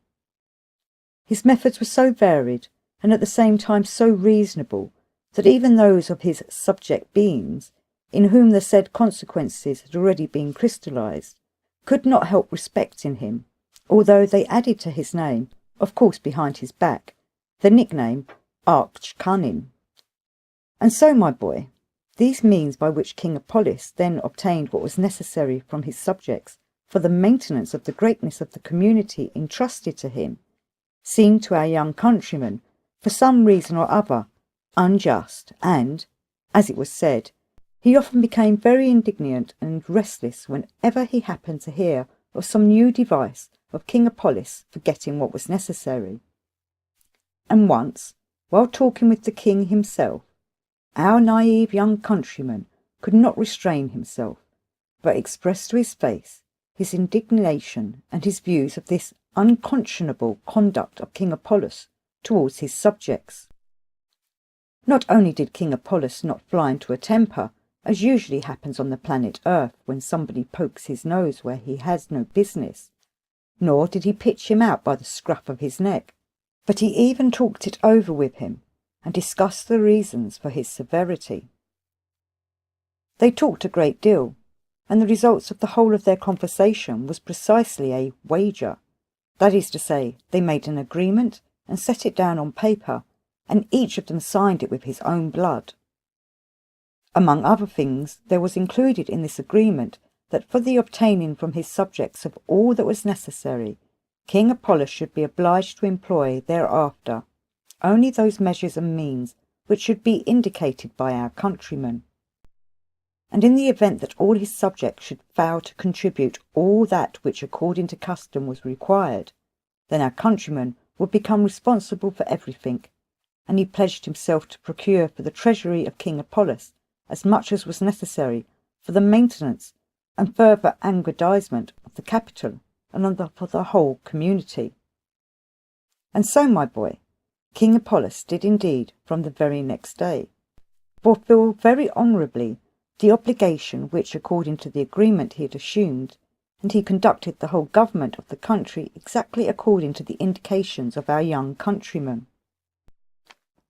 His methods were so varied and at the same time so reasonable that even those of his subject beings, in whom the said consequences had already been crystallized, could not help respecting him, although they added to his name, of course behind his back, the nickname Arch-Cunning. And so, my boy, these means by which King Apollos then obtained what was necessary from his subjects for the maintenance of the greatness of the community entrusted to him, seemed to our young countryman, for some reason or other, unjust, and, as it was said, he often became very indignant and restless whenever he happened to hear of some new device of King Apollos for getting what was necessary. And once, while talking with the king himself, our naive young countryman could not restrain himself, but expressed to his face his indignation and his views of this unconscionable conduct of King Apollos towards his subjects. Not only did King Apollos not fly into a temper, as usually happens on the planet Earth when somebody pokes his nose where he has no business, nor did he pitch him out by the scruff of his neck, but he even talked it over with him and discussed the reasons for his severity. They talked a great deal, and the results of the whole of their conversation was precisely a wager. That is to say, they made an agreement and set it down on paper, and each of them signed it with his own blood. Among other things, there was included in this agreement that for the obtaining from his subjects of all that was necessary, King Apollos should be obliged to employ thereafter only those measures and means which should be indicated by our countrymen. And in the event that all his subjects should fail to contribute all that which according to custom was required, then our countryman would become responsible for everything, and he pledged himself to procure for the treasury of King Apollos as much as was necessary for the maintenance and further aggrandizement of the capital and for the whole community. And so, my boy, King Apollos did indeed, from the very next day, fulfil very honourably the obligation which, according to the agreement he had assumed, and he conducted the whole government of the country exactly according to the indications of our young countrymen.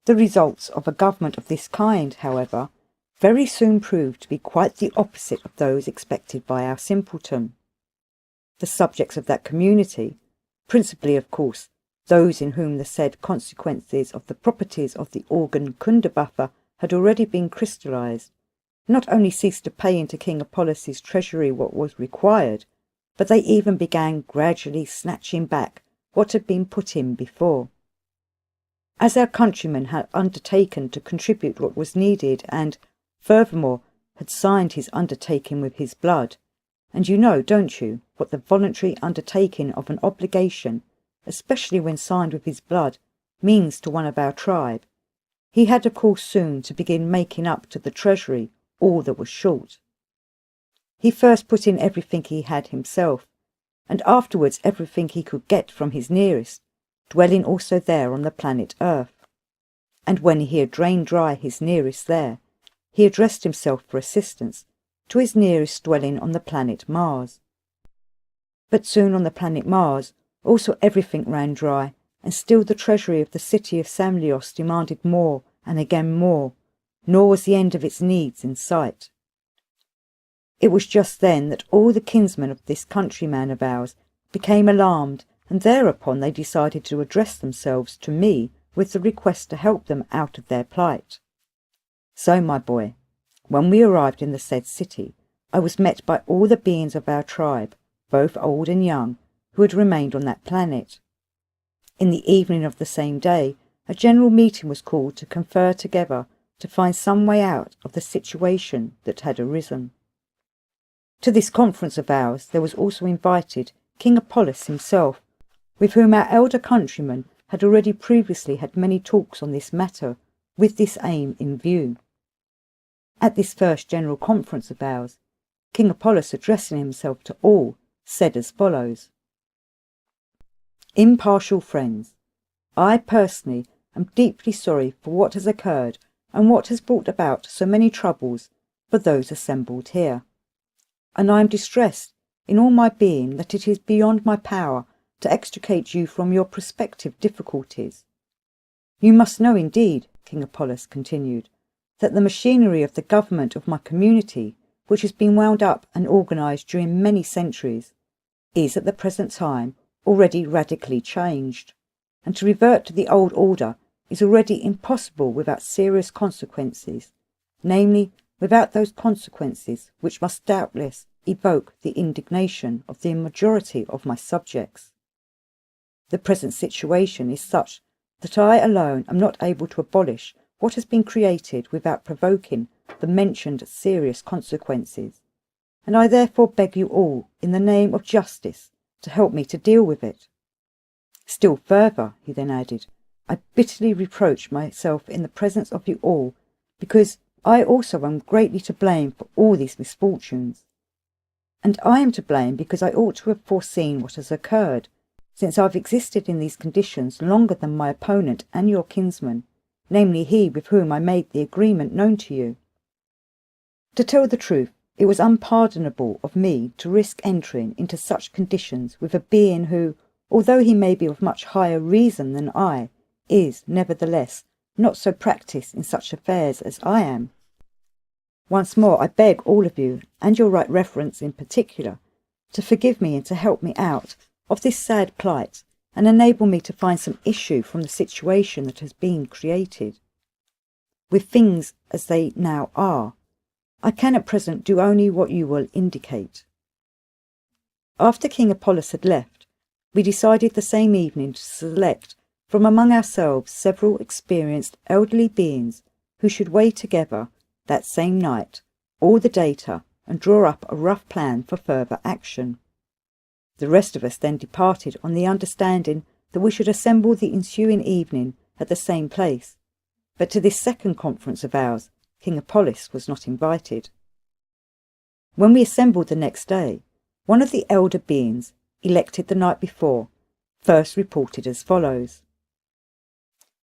The results of a government of this kind, however, very soon proved to be quite the opposite of those expected by our simpleton. The subjects of that community, principally of course those in whom the said consequences of the properties of the organ Kundabuffer had already been crystallized, not only ceased to pay into King Apollos' treasury what was required, but they even began gradually snatching back what had been put in before. As our countryman had undertaken to contribute what was needed and, furthermore, had signed his undertaking with his blood, and you know, don't you, what the voluntary undertaking of an obligation, especially when signed with his blood, means to one of our tribe, he had of course soon to begin making up to the treasury all that was short. He first put in everything he had himself, and afterwards everything he could get from his nearest, dwelling also there on the planet Earth. And when he had drained dry his nearest there, he addressed himself for assistance to his nearest dwelling on the planet Mars. But soon on the planet Mars also everything ran dry, and still the treasury of the city of Samlios demanded more and again more, nor was the end of its needs in sight. It was just then that all the kinsmen of this countryman of ours became alarmed, and thereupon they decided to address themselves to me with the request to help them out of their plight. So, my boy, when we arrived in the said city, I was met by all the beings of our tribe, both old and young, who had remained on that planet. In the evening of the same day, a general meeting was called to confer together to find some way out of the situation that had arisen. To this conference of ours there was also invited King Apollos himself, with whom our elder countryman had already previously had many talks on this matter, with this aim in view. At this first general conference of ours, King Apollos, addressing himself to all, said as follows: "Impartial friends, I personally am deeply sorry for what has occurred and what has brought about so many troubles for those assembled here, and I am distressed in all my being that it is beyond my power to extricate you from your prospective difficulties. You must know indeed," King Apollos continued, "that the machinery of the government of my community, which has been wound up and organised during many centuries, is at the present time already radically changed, and to revert to the old order is already impossible without serious consequences, namely, without those consequences which must doubtless evoke the indignation of the majority of my subjects. The present situation is such that I alone am not able to abolish what has been created without provoking the mentioned serious consequences, and I therefore beg you all, in the name of justice, to help me to deal with it. Still further," he then added, "I bitterly reproach myself in the presence of you all, because I also am greatly to blame for all these misfortunes. And I am to blame because I ought to have foreseen what has occurred, since I have existed in these conditions longer than my opponent and your kinsman, namely he with whom I made the agreement known to you. To tell the truth, it was unpardonable of me to risk entering into such conditions with a being who, although he may be of much higher reason than I, is, nevertheless, not so practised in such affairs as I am. Once more I beg all of you, and your right reverence in particular, to forgive me and to help me out of this sad plight, and enable me to find some issue from the situation that has been created. With things as they now are, I can at present do only what you will indicate." After King Apollos had left, we decided the same evening to select from among ourselves several experienced elderly beings who should weigh together that same night all the data and draw up a rough plan for further action. The rest of us then departed on the understanding that we should assemble the ensuing evening at the same place, but to this second conference of ours King Apollos was not invited. When we assembled the next day, one of the elder beings, elected the night before, first reported as follows: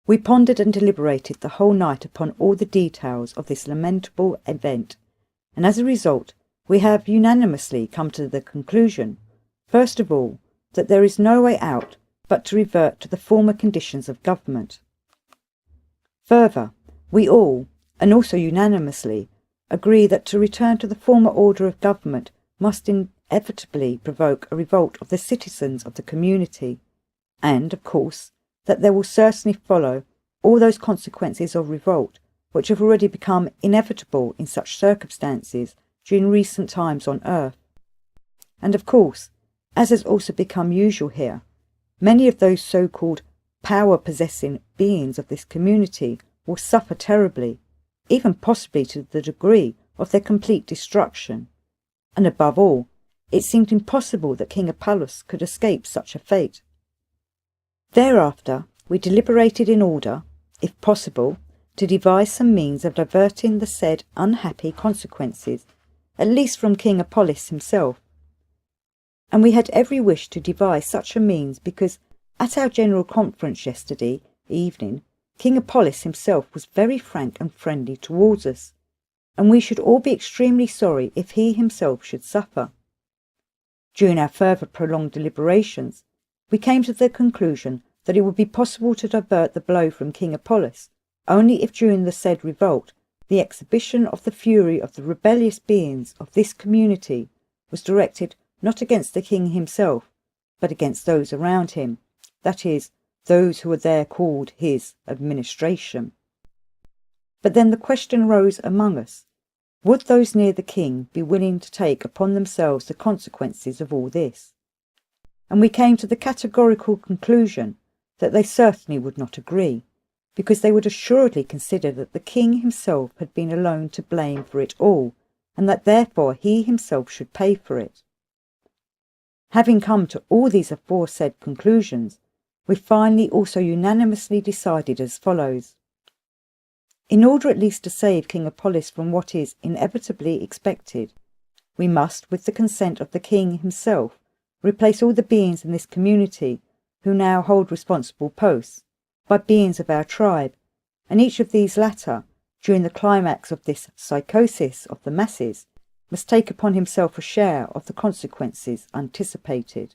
"We pondered and deliberated the whole night upon all the details of this lamentable event, and as a result we have unanimously come to the conclusion, first of all, that there is no way out but to revert to the former conditions of government. Further, we all, and also unanimously, agree that to return to the former order of government must inevitably provoke a revolt of the citizens of the community, and, of course, that there will certainly follow all those consequences of revolt which have already become inevitable in such circumstances during recent times on earth. And of course, as has also become usual here, many of those so-called power-possessing beings of this community will suffer terribly, even possibly to the degree of their complete destruction. And above all, it seemed impossible that King Apollos could escape such a fate. Thereafter, we deliberated in order, if possible, to devise some means of diverting the said unhappy consequences, at least from King Apollos himself. And we had every wish to devise such a means because, at our general conference yesterday evening, King Apollos himself was very frank and friendly towards us, and we should all be extremely sorry if he himself should suffer. During our further prolonged deliberations, we came to the conclusion that it would be possible to divert the blow from King Apollos only if during the said revolt the exhibition of the fury of the rebellious beings of this community was directed not against the king himself, but against those around him, that is, those who were there called his administration. But then the question arose among us, would those near the king be willing to take upon themselves the consequences of all this? And we came to the categorical conclusion that they certainly would not agree, because they would assuredly consider that the king himself had been alone to blame for it all, and that therefore he himself should pay for it. Having come to all these aforesaid conclusions, we finally also unanimously decided as follows. In order at least to save King Apollos from what is inevitably expected, we must, with the consent of the king himself, replace all the beings in this community who now hold responsible posts by beings of our tribe, and each of these latter, during the climax of this psychosis of the masses, must take upon himself a share of the consequences anticipated.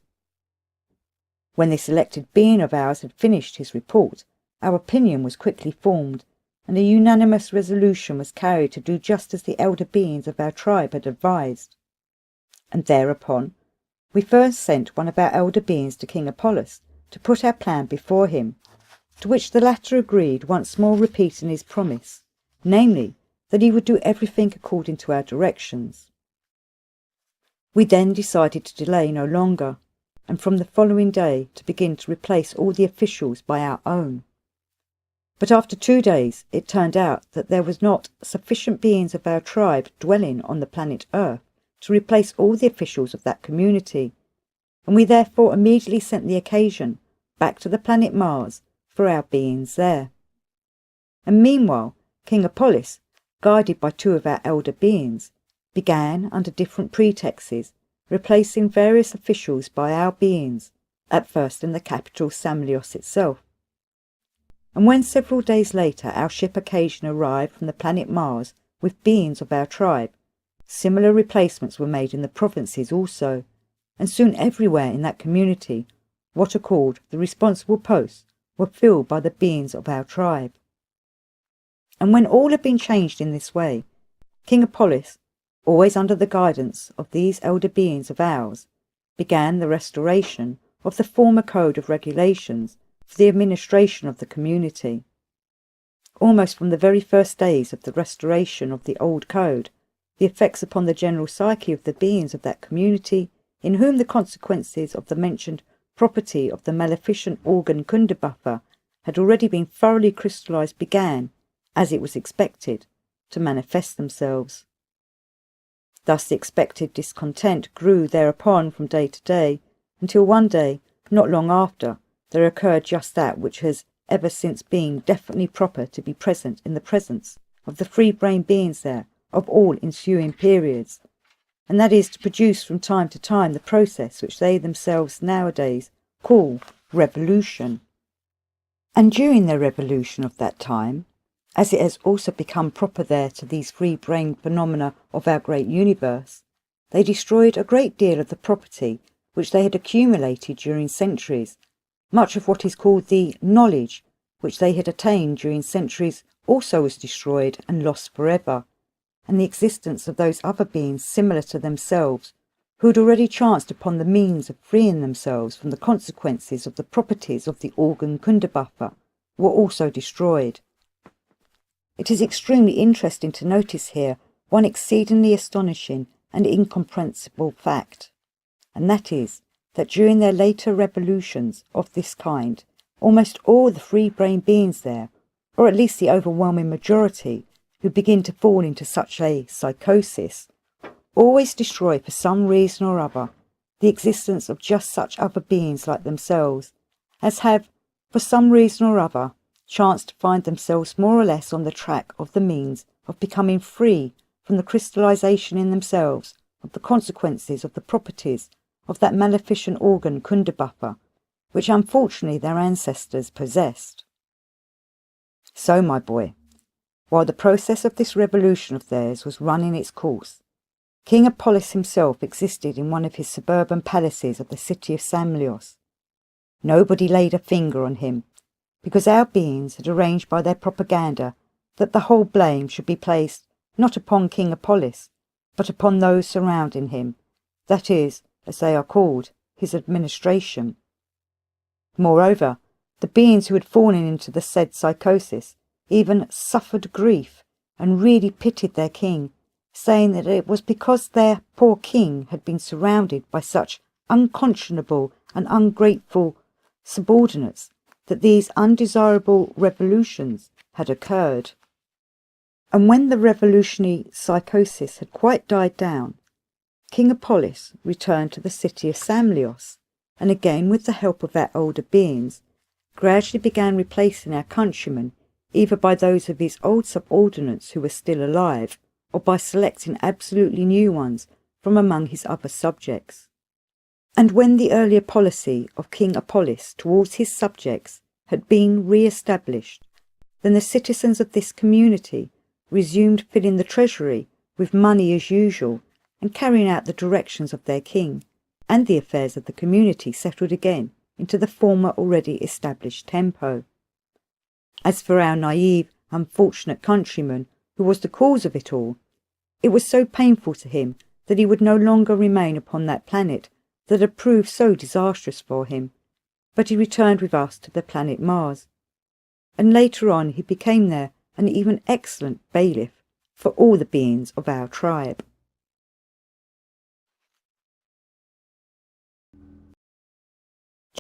When this elected being of ours had finished his report, our opinion was quickly formed, and a unanimous resolution was carried to do just as the elder beings of our tribe had advised. And thereupon, we first sent one of our elder beings to King Apollos to put our plan before him, to which the latter agreed, once more repeating his promise, namely, that he would do everything according to our directions. We then decided to delay no longer, and from the following day to begin to replace all the officials by our own. But after 2 days it turned out that there was not sufficient beings of our tribe dwelling on the planet Earth to replace all the officials of that community, and we therefore immediately sent the occasion back to the planet Mars for our beings there. And meanwhile King Apollos, guided by 2 of our elder beings, began, under different pretexts, replacing various officials by our beings, at first in the capital Samlios itself. And when several days later our ship occasion arrived from the planet Mars with beings of our tribe, similar replacements were made in the provinces also, and soon everywhere in that community what are called the responsible posts were filled by the beings of our tribe. And when all had been changed in this way, King Apollos, always under the guidance of these elder beings of ours, began the restoration of the former code of regulations for the administration of the community. Almost from the very first days of the restoration of the old code, the effects upon the general psyche of the beings of that community, in whom the consequences of the mentioned property of the maleficent organ Kundabuffer had already been thoroughly crystallized, began, as it was expected, to manifest themselves. Thus the expected discontent grew thereupon from day to day, until one day, not long after, there occurred just that which has ever since been definitely proper to be present in the presence of the free-brain beings there of all ensuing periods, and that is to produce from time to time the process which they themselves nowadays call revolution. And during their revolution of that time, as it has also become proper there to these free-brain phenomena of our great universe, they destroyed a great deal of the property which they had accumulated during centuries. Much of what is called the knowledge which they had attained during centuries also was destroyed and lost forever, and the existence of those other beings similar to themselves, who had already chanced upon the means of freeing themselves from the consequences of the properties of the organ Kundabuffer, were also destroyed. It is extremely interesting to notice here one exceedingly astonishing and incomprehensible fact, and that is that during their later revolutions of this kind, almost all the free-brain beings there, or at least the overwhelming majority who begin to fall into such a psychosis, always destroy for some reason or other the existence of just such other beings like themselves, as have, for some reason or other, chanced to find themselves more or less on the track of the means of becoming free from the crystallization in themselves of the consequences of the properties of that maleficent organ Kundabuffer, which unfortunately their ancestors possessed. So, my boy, while the process of this revolution of theirs was running its course, King Apollos himself existed in one of his suburban palaces of the city of Samlios. Nobody laid a finger on him, because our beings had arranged by their propaganda that the whole blame should be placed not upon King Apollos, but upon those surrounding him, that is, as they are called, his administration. Moreover, the beings who had fallen into the said psychosis even suffered grief and really pitied their king, saying that it was because their poor king had been surrounded by such unconscionable and ungrateful subordinates that these undesirable revolutions had occurred. And when the revolutionary psychosis had quite died down, King Apollos returned to the city of Samlios, and again with the help of our older beings, gradually began replacing our countrymen either by those of his old subordinates who were still alive, or by selecting absolutely new ones from among his other subjects. And when the earlier policy of King Apollos towards his subjects had been re-established, then the citizens of this community resumed filling the treasury with money as usual, and carrying out the directions of their king, and the affairs of the community settled again into the former already established tempo. As for our naive, unfortunate countryman, who was the cause of it all, it was so painful to him that he would no longer remain upon that planet that had proved so disastrous for him, but he returned with us to the planet Mars, and later on he became there an even excellent bailiff for all the beings of our tribe.